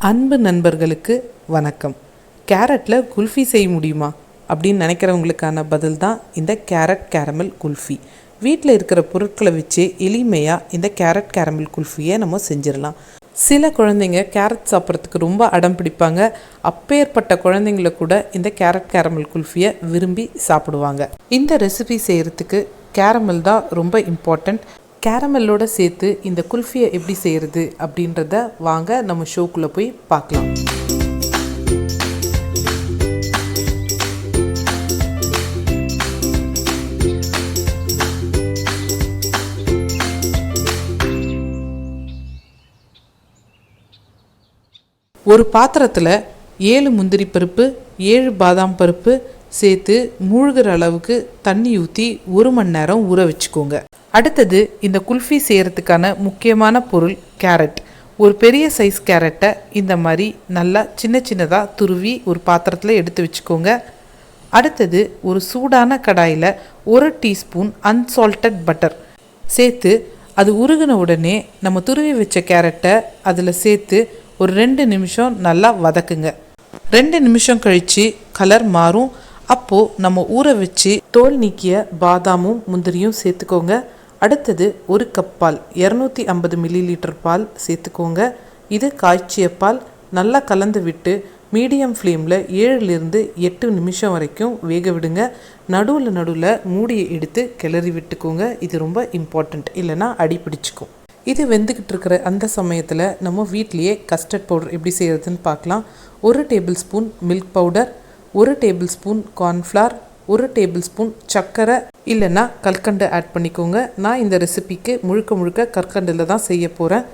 அன்பு நண்பர்களுக்கு வணக்கம். கேரட்டில் குல்ஃபி செய்ய முடியுமா அப்படின்னு நினைக்கிறவங்களுக்கான பதில் தான் இந்த கேரட் கேரமல் குல்ஃபி. வீட்டில் இருக்கிற பொருட்களை வச்சு எளிமையாக இந்த கேரட் கேரமல் குல்ஃபியை நம்ம செஞ்சிடலாம். சில குழந்தைங்க கேரட் சாப்பிட்றதுக்கு ரொம்ப அடம் பிடிப்பாங்க. அப்பேற்பட்ட குழந்தைங்கள கூட இந்த கேரட் கேரமல் குல்ஃபியை விரும்பி சாப்பிடுவாங்க. இந்த ரெசிபி செய்கிறதுக்கு கேரமல் தான் ரொம்ப இம்பார்ட்டண்ட். கேரமல்லோடு சேர்த்து இந்த குல்ஃபியை எப்படி செய்கிறது அப்படின்றத வாங்க நம்ம ஷோக்குள்ளே போய் பார்க்கலாம். ஒரு பாத்திரத்தில் 7 முந்திரி பருப்பு 7 பாதாம் பருப்பு சேர்த்து மூழ்கிற அளவுக்கு தண்ணி ஊற்றி 1 மணி நேரம் ஊற வச்சுக்கோங்க. அடுத்தது இந்த குல்ஃபி செய்கிறதுக்கான முக்கியமான பொருள் கேரட். ஒரு பெரிய சைஸ் கேரட்டை இந்த மாதிரி நல்லா சின்னதாக துருவி ஒரு பாத்திரத்தில் எடுத்து வச்சுக்கோங்க. அடுத்தது ஒரு சூடான கடாயில் 1 டீஸ்பூன் அன்சால்டட் பட்டர் சேர்த்து அது உருகின உடனே நம்ம துருவி வச்ச கேரட்டை அதில் சேர்த்து ஒரு 2 நிமிஷம் நல்லா வதக்குங்க. 2 நிமிஷம் கழித்து கலர் மாறும். அப்போது நம்ம ஊற வச்சு தோல் நீக்கிய பாதாமும் முந்திரியும் சேர்த்துக்கோங்க. அடுத்தது 1 கப் பால் 250 மில்லிலிட்டர் பால் சேர்த்துக்கோங்க. இது காய்ச்சிய பால். நல்லா கலந்து விட்டு மீடியம் ஃப்ளேமில் 7லிருந்து 8 நிமிஷம் வரைக்கும் வேக விடுங்க. நடுவில் மூடியை எடுத்து கிளறி விட்டுக்கோங்க. இது ரொம்ப இம்பார்ட்டண்ட், இல்லைனா அடி பிடிச்சிக்கும். இது வெந்துக்கிட்டு இருக்கிற அந்த சமயத்தில் நம்ம வீட்லேயே கஸ்டர்ட் பவுடர் எப்படி செய்கிறதுன்னு பார்க்கலாம். 1 table spoon milk powder, 1 table spoon cornflour, 1 table spoon சர்க்கரை இல்லைன்னா கற்கண்டு ஆட் பண்ணிக்கோங்க. நான் இந்த ரெசிபிக்கு முழுக்க கற்கண்டில் தான் செய்ய போகிறேன்.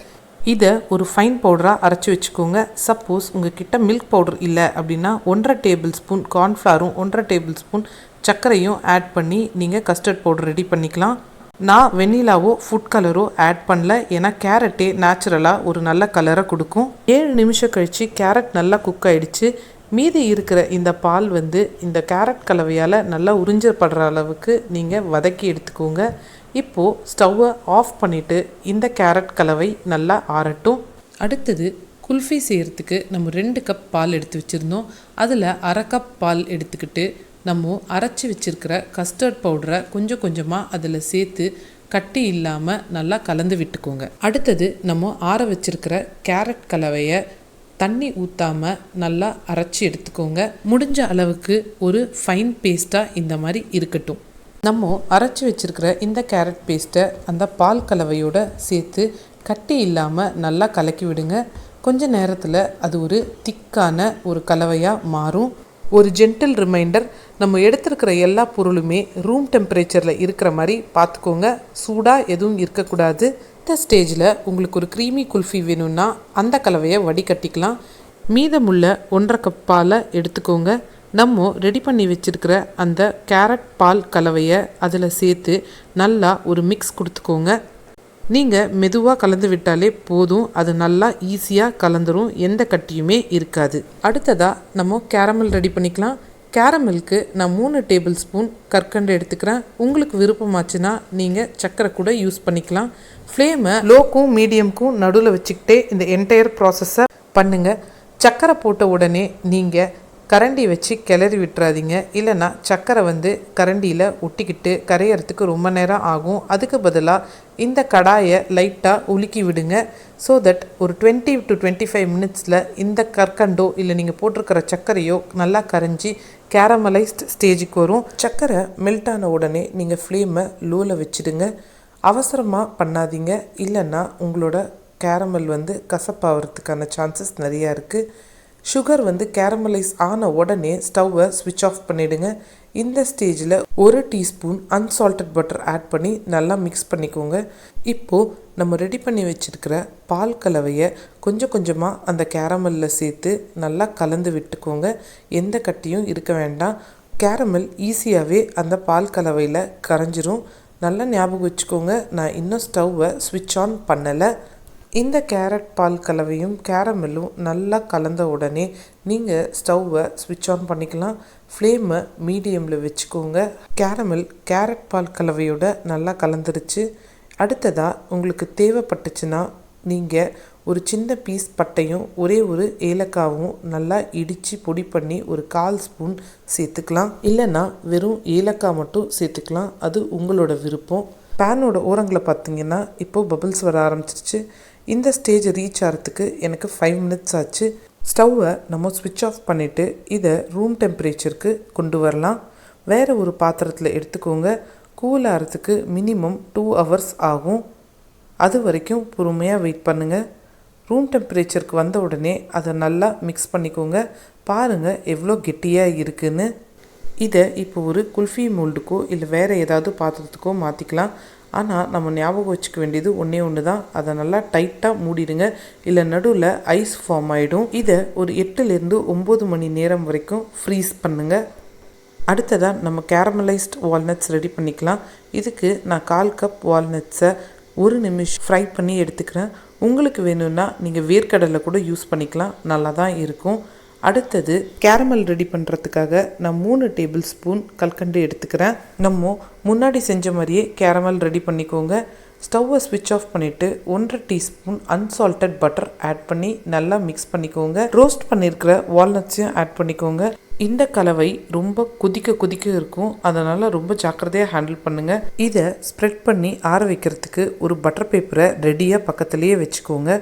இதை ஒரு ஃபைன் பவுடராக அரைச்சி வச்சுக்கோங்க. சப்போஸ் உங்கள் கிட்ட மில்க் பவுடர் இல்லை அப்படின்னா 1.5 டேபிள் ஸ்பூன் கார்ன்ஃப்ளவரும் 1.5 டேபிள் ஸ்பூன் சர்க்கரையும் ஆட் பண்ணி நீங்கள் கஸ்டர்ட் பவுடர் ரெடி பண்ணிக்கலாம். நான் வெண்ணிலாவோ ஃபுட் கலரோ ஆட் பண்ணல, ஏன்னா கேரட்டே நேச்சுரலாக ஒரு நல்ல கலரை கொடுக்கும். 7 நிமிஷம் கழித்து கேரட் நல்லா குக் ஆகிடுச்சு. மீதி இருக்கிற இந்த பால் இந்த கேரட் கலவையால் நல்லா உறிஞ்சப்படுற அளவுக்கு நீங்கள் வதக்கி எடுத்துக்கோங்க. இப்போது ஸ்டவ்வை ஆஃப் பண்ணிவிட்டு இந்த கேரட் கலவை நல்லா ஆறட்டும். அடுத்தது குல்ஃபி செய்கிறதுக்கு நம்ம 2 கப் பால் எடுத்து வச்சுருந்தோம். அதில் 1/2 கப் பால் எடுத்துக்கிட்டு நம்ம அரைச்சி வச்சுருக்கிற கஸ்டர்ட் பவுடரை கொஞ்சமாக அதில் சேர்த்து கட்டி இல்லாமல் நல்லா கலந்து விட்டுக்கோங்க. அடுத்தது நம்ம ஆற வச்சுருக்கிற கேரட் கலவையை தண்ணி ஊற்றாமல் நல்லா அரைச்சி எடுத்துக்கோங்க. முடிஞ்ச அளவுக்கு ஒரு ஃபைன் பேஸ்ட்டாக இந்த மாதிரி இருக்கட்டும். நம்ம அரைச்சி வச்சுருக்கிற இந்த கேரட் பேஸ்ட்டை அந்த பால் கலவையோடு சேர்த்து கட்டி இல்லாமல் நல்லா கலக்கி விடுங்க. கொஞ்ச நேரத்தில் அது ஒரு திக்கான ஒரு கலவையாக மாறும். ஒரு ஜென்டில் ரிமைண்டர், நம்ம எடுத்துருக்கிற எல்லா பொருளுமே ரூம் டெம்பரேச்சரில் இருக்கிற மாதிரி பார்த்துக்கோங்க. சூடாக எதுவும் இருக்கக்கூடாது. இந்த ஸ்டேஜில் உங்களுக்கு ஒரு க்ரீமி குல்ஃபி வேணும்னா அந்த கலவையை வடிகட்டிக்கலாம். மீதமுள்ள 1.5 கப் பாலை எடுத்துக்கோங்க. நம்ம ரெடி பண்ணி வச்சுருக்கிற அந்த கேரட் பால் கலவையை அதில் சேர்த்து நல்லா ஒரு மிக்ஸ் கொடுத்துக்கோங்க. நீங்கள் மெதுவாக கலந்து விட்டாலே போதும். அது நல்லா ஈஸியாக கலந்துரும், எந்த கட்டியுமே இருக்காது. அடுத்ததாக நம்ம கேரமல் ரெடி பண்ணிக்கலாம். கேரமலுக்கு நான் 3 டேபிள் ஸ்பூன் கற்கண்டு எடுத்துக்கிறேன். உங்களுக்கு விருப்பமாச்சுன்னா நீங்கள் சர்க்கரை கூட யூஸ் பண்ணிக்கலாம். ஃப்ளேமை லோக்கும் மீடியமுக்கும் நடுவில் வச்சுக்கிட்டே இந்த என்டையர் ப்ராசஸை பண்ணுங்கள். சர்க்கரை போட்ட உடனே நீங்கள் கரண்டி வச்சு கிளறி விட்டுறாதீங்க, இல்லைன்னா சர்க்கரை கரண்டியில் ஒட்டிக்கிட்டு கரையிறதுக்கு ரொம்ப நேரம் ஆகும். அதுக்கு பதிலாக இந்த கடாயை லைட்டாக உலுக்கி விடுங்க. ஸோ தட் ஒரு 20 to 25 மினிட்ஸில் இந்த கற்கண்டோ இல்லை நீங்கள் போட்டிருக்கிற சர்க்கரையோ நல்லா கரைஞ்சி கேரமலைஸ்ட் ஸ்டேஜுக்கு வரும். சர்க்கரை மெல்ட் ஆன உடனே நீங்கள் ஃப்ளேமை லோவில் வச்சுடுங்க. அவசரமாக பண்ணாதீங்க, இல்லைன்னா உங்களோட கேரமல் கசப்பாகிறதுக்கான சான்சஸ் நிறையா இருக்குது. சுகர் கேரமலைஸ் ஆன உடனே ஸ்டவ்வை ஸ்விட்ச் ஆஃப் பண்ணிவிடுங்க. இந்த ஸ்டேஜில் 1 டீஸ்பூன் அன்சால்டட் பட்டர் ஆட் பண்ணி நல்லா மிக்ஸ் பண்ணிக்கோங்க. இப்போது நம்ம ரெடி பண்ணி வச்சுருக்கிற பால் கலவையை கொஞ்சமாக அந்த கேரமலில் சேர்த்து நல்லா கலந்து விட்டுக்கோங்க. எந்த கட்டியும் இருக்க வேண்டாம். கேரமல் ஈஸியாகவே அந்த பால் கலவையில் கரைஞ்சிரும். நல்லா ஞாபகம் வச்சுக்கோங்க, நான் இன்னும் ஸ்டவ்வை ஸ்விட்ச் ஆன் பண்ணலை. இந்த கேரட் பால் கலவையும் கேரமலும் நல்லா கலந்த உடனே நீங்கள் ஸ்டவ்வை ஸ்விட்ச் ஆன் பண்ணிக்கலாம். ஃப்ளேமை மீடியமில் வச்சுக்கோங்க. கேரட் பால் கலவையோட நல்லா கலந்துருச்சு. அடுத்ததாக உங்களுக்கு தேவைப்பட்டுச்சுன்னா நீங்கள் ஒரு சின்ன பீஸ் பட்டையும் ஒரே ஒரு ஏலக்காவும் நல்லா இடித்து பொடி பண்ணி ஒரு 1/4 ஸ்பூன் சேர்த்துக்கலாம். இல்லைன்னா வெறும் ஏலக்காய் மட்டும் சேர்த்துக்கலாம், அது உங்களோட விருப்பம். பேனோட ஓரங்களை பார்த்தீங்கன்னா இப்போது பபிள்ஸ் வர ஆரம்பிச்சிருச்சு. இந்த ஸ்டேஜ் ரீச் ஆகிறதுக்கு எனக்கு 5 மினிட்ஸ் ஆச்சு. ஸ்டவ்வை நம்ம ஸ்விட்ச் ஆஃப் பண்ணிவிட்டு இதை ரூம் டெம்பரேச்சருக்கு கொண்டு வரலாம். வேறு ஒரு பாத்திரத்தில் எடுத்துக்கோங்க. கூல் ஆகிறதுக்கு மினிமம் 2 ஹவர்ஸ் ஆகும். அது வரைக்கும் பொறுமையாக வெயிட் பண்ணுங்கள். ரூம் டெம்பரேச்சருக்கு வந்த உடனே அதை நல்லா மிக்ஸ் பண்ணிக்கோங்க. பாருங்கள் எவ்வளோ கெட்டியாக இருக்குதுன்னு. இதை இப்போ ஒரு குல்ஃபி மோல்டுக்கோ இல்லை வேறு ஏதாவது பாத்திரத்துக்கோ மாற்றிக்கலாம். ஆனால் நம்ம ஞாபகம் வச்சுக்க வேண்டியது ஒன்று தான், அதை நல்லா டைட்டாக மூடிடுங்க, இல்லை நடுவில் ஐஸ் ஃபார்ம் ஆகிடும். இதை ஒரு 8லேருந்து 9 மணி நேரம் வரைக்கும் ஃப்ரீஸ் பண்ணுங்கள். அடுத்ததாக நம்ம கேரமலைஸ்ட் வால்நட்ஸ் ரெடி பண்ணிக்கலாம். இதுக்கு நான் 1/4 கப் வால்நட்ஸை 1 நிமிஷம் ஃப்ரை பண்ணி எடுத்துக்கிறேன். உங்களுக்கு வேணும்னா நீங்கள் வேர்க்கடலை கூட யூஸ் பண்ணிக்கலாம், நல்லா தான் இருக்கும். அடுத்தது கேரமல் ரெடி பண்ணுறதுக்காக நான் 3 டேபிள் ஸ்பூன் கல்கண்டு எடுத்துக்கிறேன். நம்ம முன்னாடி செஞ்ச மாதிரியே கேரமல் ரெடி பண்ணிக்கோங்க. ஸ்டவ்வை ஸ்விட்ச் ஆஃப் பண்ணிவிட்டு 1/2 டீஸ்பூன் அன்சால்டட் பட்டர் ஆட் பண்ணி நல்லா மிக்ஸ் பண்ணிக்கோங்க. ரோஸ்ட் பண்ணியிருக்கிற வால்நட்ஸையும் ஆட் பண்ணிக்கோங்க. இந்த கலவை ரொம்ப கொதிக்க இருக்கும், அதனால் ரொம்ப ஜாக்கிரதையாக ஹேண்டில் பண்ணுங்கள். இதை ஸ்ப்ரெட் பண்ணி ஆற வைக்கிறதுக்கு ஒரு பட்டர் பேப்பரை ரெடியாக பக்கத்துலேயே வச்சுக்கோங்க.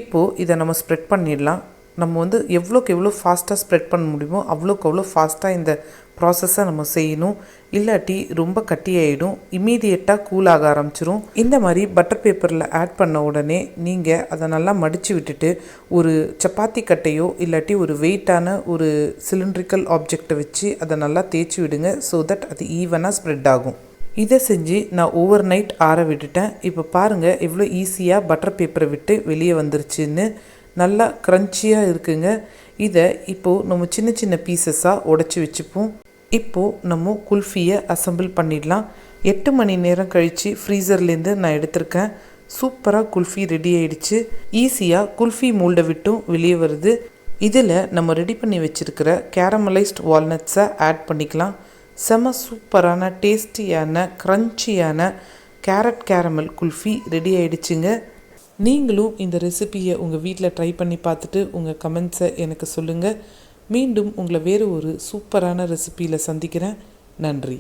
இப்போது இதை நம்ம ஸ்ப்ரெட் பண்ணிடலாம். நம்ம எவ்வளோக்கு எவ்வளோ ஃபாஸ்ட்டாக ஸ்ப்ரெட் பண்ண முடியுமோ அவ்வளோக்கு அவ்வளோ ஃபாஸ்ட்டாக இந்த ப்ராசஸை நம்ம செய்யணும். இல்லாட்டி ரொம்ப கட்டியாயிடும், இம்மீடியட்டாக கூலாக ஆரம்பிச்சிரும். இந்த மாதிரி பட்டர் பேப்பரில் ஆட் பண்ண உடனே நீங்கள் அதை நல்லா மடித்து விட்டுட்டு ஒரு சப்பாத்தி கட்டையோ இல்லாட்டி ஒரு வெயிட்டான ஒரு சிலிண்ட்ரிக்கல் ஆப்ஜெக்டை வச்சு அதை நல்லா தேய்ச்சி விடுங்க. ஸோ தட் அது ஈவனாக ஸ்ப்ரெட் ஆகும். இதை செஞ்சு நான் ஓவர் நைட் ஆற விட்டுட்டேன். இப்போ பாருங்கள் எவ்வளோ ஈஸியாக பட்டர் பேப்பரை விட்டு வெளியே வந்துருச்சுன்னு. நல்லா க்ரன்ச்சியாக இருக்குங்க. இதை இப்போது நம்ம சின்ன சின்ன பீசஸாக உடச்சி வச்சுப்போம். இப்போது நம்ம குல்ஃபியை அசம்பிள் பண்ணிடலாம். 8 மணி நேரம் கழித்து ஃப்ரீசர்லேருந்து நான் எடுத்திருக்கேன். சூப்பராக குல்ஃபி ரெடி ஆகிடுச்சு. ஈஸியாக குல்ஃபி மோல்டை விட்டும் வெளியே வருது. இதில் நம்ம ரெடி பண்ணி வச்சுருக்கிற கேரமலைஸ்ட் வால்நட்ஸை ஆட் பண்ணிக்கலாம். செம சூப்பரான டேஸ்டியான க்ரன்ச்சியான கேரட் கேரமல் குல்ஃபி ரெடி ஆகிடுச்சுங்க. நீங்களும் இந்த ரெசிபியை உங்கள் வீட்டில் ட்ரை பண்ணி பார்த்துட்டு உங்கள் கமெண்ட்ஸை எனக்கு சொல்லுங்கள். மீண்டும் உங்களை வேறு ஒரு சூப்பரான ரெசிபியில் சந்திக்கிறேன். நன்றி.